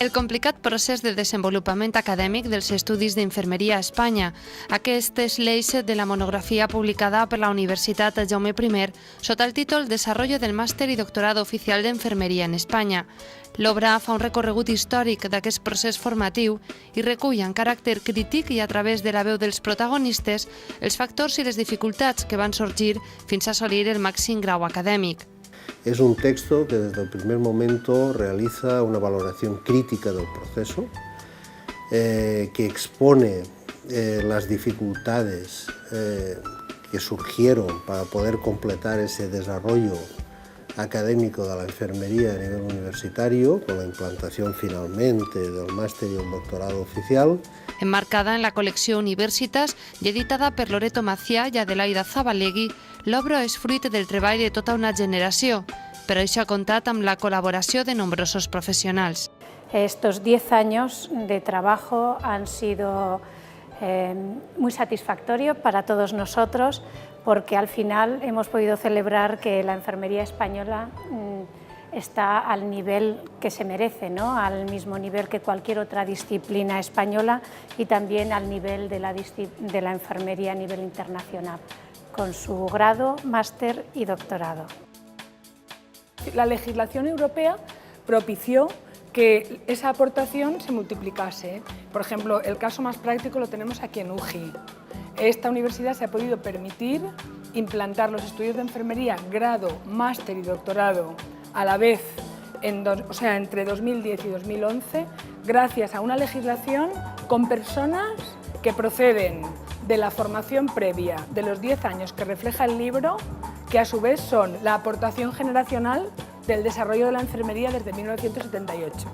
El complicat procés de desenvolupament acadèmic dels estudis d'infermeria a Espanya. Aquest és l'eix de la monografia publicada per la Universitat Jaume I sota el títol Desarrollo del Màster i Doctorado Oficial d'Enfermeria en Espanya. L'obra fa un recorregut històric d'aquest procés formatiu i recull en caràcter crític i a través de la veu dels protagonistes els factors i les dificultats que van sorgir fins a assolir el màxim grau acadèmic. Es un texto que desde el primer momento realiza una valoración crítica del proceso, que expone las dificultades que surgieron para poder completar ese desarrollo académico de la enfermería a nivel universitario, con la implantación finalmente del máster y el doctorado oficial. Emmarcada en la col·lecció Universitas i editada per Loreto Macià i Adelaida Zabalegui, l'obra és fruit del treball de tota una generació, però això ha comptat amb la col·laboració de nombrosos professionals. Estos 10 años de trabajo han sido muy satisfactorios para todos nosotros, porque al final hemos podido celebrar que la enfermería española está al nivel que se merece, ¿no? Al mismo nivel que cualquier otra disciplina española y también al nivel de la enfermería a nivel internacional, con su grado, máster y doctorado. La legislación europea propició que esa aportación se multiplicase. Por ejemplo, el caso más práctico lo tenemos aquí en UGI. Esta universidad se ha podido permitir implantar los estudios de enfermería, grado, máster y doctorado a la vez, entre 2010 y 2011, gracias a una legislación con personas que proceden de la formación previa de los 10 años que refleja el libro, que a su vez son la aportación generacional del desarrollo de la enfermería desde 1978.